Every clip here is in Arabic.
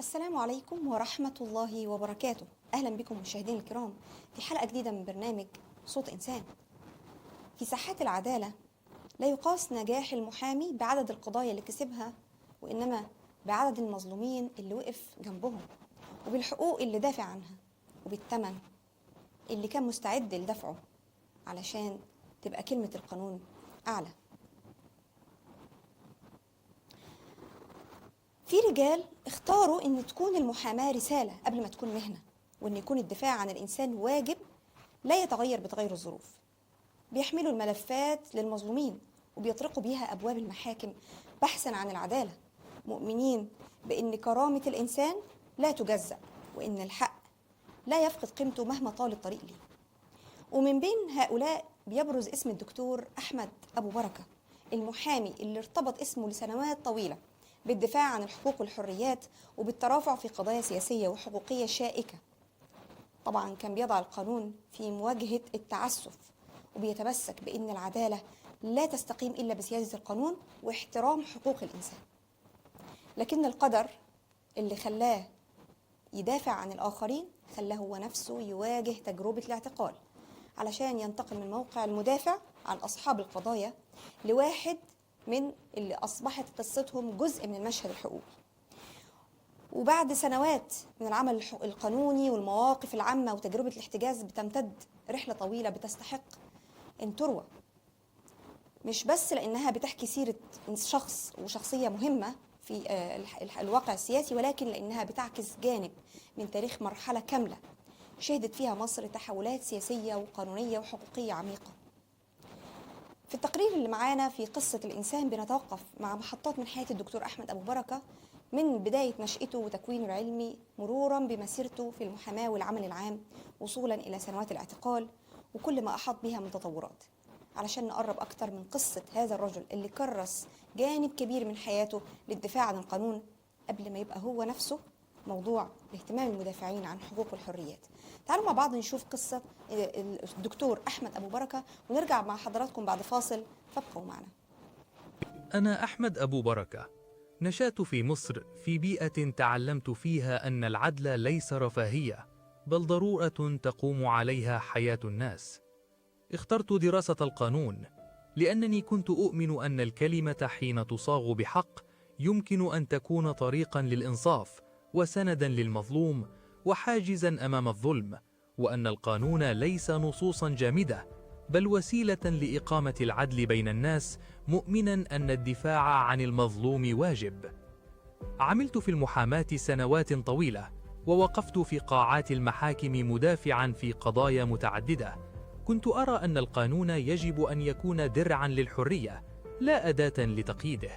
السلام عليكم ورحمة الله وبركاته. أهلا بكم مشاهدينا الكرام في حلقة جديدة من برنامج صوت إنسان. في ساحات العدالة لا يقاس نجاح المحامي بعدد القضايا اللي كسبها، وإنما بعدد المظلومين اللي وقف جنبهم، وبالحقوق اللي دافع عنها، وبالثمن اللي كان مستعد لدفعه علشان تبقى كلمة القانون أعلى. في رجال اختاروا ان تكون المحاماة رسالة قبل ما تكون مهنة، وان يكون الدفاع عن الانسان واجب لا يتغير بتغير الظروف. بيحملوا الملفات للمظلومين وبيطرقوا بيها ابواب المحاكم بحثا عن العدالة، مؤمنين بان كرامة الانسان لا تجزأ، وان الحق لا يفقد قيمته مهما طال الطريق ليه. ومن بين هؤلاء بيبرز اسم الدكتور أحمد أبو بركة، المحامي اللي ارتبط اسمه لسنوات طويلة بالدفاع عن الحقوق والحريات وبالترافع في قضايا سياسية وحقوقية شائكة. طبعا كان بيضع القانون في مواجهة التعسف، وبيتمسك بأن العدالة لا تستقيم إلا بسيادة القانون واحترام حقوق الإنسان. لكن القدر اللي خلاه يدافع عن الآخرين خلاه هو نفسه يواجه تجربة الاعتقال، علشان ينتقل من موقع المدافع عن أصحاب القضايا لواحد من اللي أصبحت قصتهم جزء من المشهد الحقوقي. وبعد سنوات من العمل القانوني والمواقف العامة وتجربة الاحتجاز بتمتد رحلة طويلة بتستحق أن تروى، مش بس لأنها بتحكي سيرة شخص وشخصية مهمة في الواقع السياسي، ولكن لأنها بتعكس جانب من تاريخ مرحلة كاملة شهدت فيها مصر تحولات سياسية وقانونية وحقوقية عميقة. في التقرير اللي معانا في قصة الإنسان بنتوقف مع محطات من حياة الدكتور أحمد أبو بركة، من بداية نشأته وتكوينه العلمي مرورا بمسيرته في المحاماة والعمل العام وصولا إلى سنوات الاعتقال وكل ما أحاط بها من تطورات، علشان نقرب أكتر من قصة هذا الرجل اللي كرس جانب كبير من حياته للدفاع عن القانون قبل ما يبقى هو نفسه موضوع لاهتمام المدافعين عن حقوق والحريات. تعالوا مع بعض نشوف قصة الدكتور أحمد أبو بركة ونرجع مع حضراتكم بعد فاصل، فابقوا معنا. أنا أحمد أبو بركة، نشأت في مصر في بيئة تعلمت فيها أن العدل ليس رفاهية بل ضرورة تقوم عليها حياة الناس. اخترت دراسة القانون لأنني كنت أؤمن أن الكلمة حين تصاغ بحق يمكن أن تكون طريقا للإنصاف وسندا للمظلوم وحاجزا أمام الظلم، وأن القانون ليس نصوصا جامدة بل وسيلة لإقامة العدل بين الناس، مؤمنا أن الدفاع عن المظلوم واجب. عملت في المحاماة سنوات طويلة ووقفت في قاعات المحاكم مدافعا في قضايا متعددة. كنت أرى أن القانون يجب أن يكون درعا للحرية لا أداة لتقييده،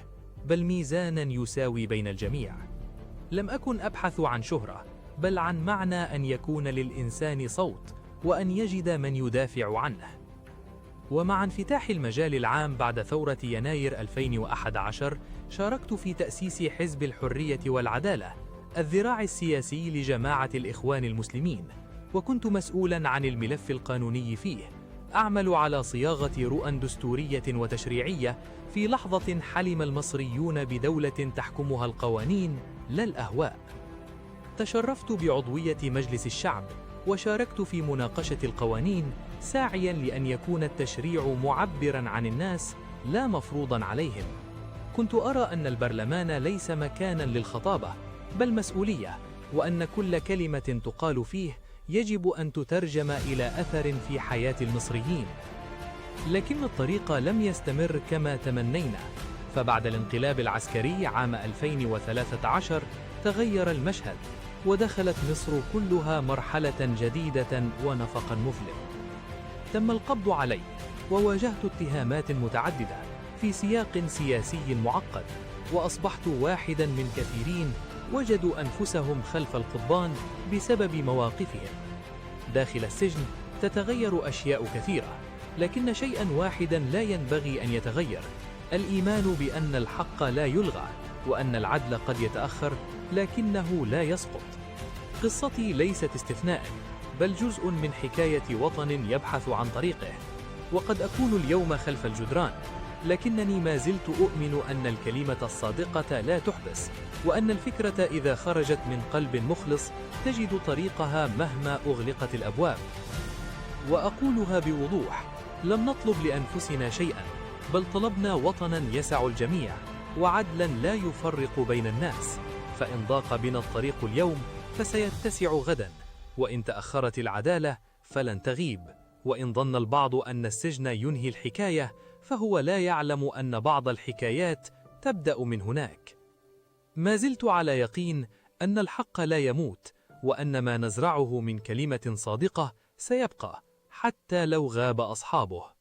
بل ميزانا يساوي بين الجميع. لم أكن أبحث عن شهرة بل عن معنى أن يكون للإنسان صوت وأن يجد من يدافع عنه. ومع انفتاح المجال العام بعد ثورة يناير 2011 شاركت في تأسيس حزب الحرية والعدالة، الذراع السياسي لجماعة الإخوان المسلمين، وكنت مسؤولا عن الملف القانوني فيه، أعمل على صياغة رؤى دستورية وتشريعية في لحظة حلم المصريون بدولة تحكمها القوانين لا الأهواء. تشرفت بعضوية مجلس الشعب وشاركت في مناقشة القوانين، ساعيا لأن يكون التشريع معبرا عن الناس لا مفروضا عليهم. كنت أرى أن البرلمان ليس مكانا للخطابة بل مسؤولية، وأن كل كلمة تقال فيه يجب أن تترجم إلى أثر في حياة المصريين. لكن الطريق لم يستمر كما تمنينا، فبعد الانقلاب العسكري عام 2013 تغير المشهد، ودخلت مصر كلها مرحلة جديدة ونفقا مظلم. تم القبض علي وواجهت اتهامات متعددة في سياق سياسي معقد، وأصبحت واحدا من كثيرين وجدوا أنفسهم خلف القضبان بسبب مواقفهم. داخل السجن تتغير أشياء كثيرة، لكن شيئا واحدا لا ينبغي أن يتغير: الإيمان بأن الحق لا يلغى، وأن العدل قد يتأخر لكنه لا يسقط. قصتي ليست استثناء بل جزء من حكاية وطن يبحث عن طريقه، وقد أكون اليوم خلف الجدران لكنني ما زلت أؤمن أن الكلمة الصادقة لا تحبس، وأن الفكرة إذا خرجت من قلب مخلص تجد طريقها مهما أغلقت الأبواب. وأقولها بوضوح: لم نطلب لأنفسنا شيئا، بل طلبنا وطنا يسع الجميع وعدلا لا يفرق بين الناس. فإن ضاق بنا الطريق اليوم فسيتسع غدا، وإن تأخرت العدالة فلن تغيب. وإن ظن البعض أن السجن ينهي الحكاية، فهو لا يعلم أن بعض الحكايات تبدأ من هناك. ما زلت على يقين أن الحق لا يموت، وأن ما نزرعه من كلمة صادقة سيبقى حتى لو غاب أصحابه.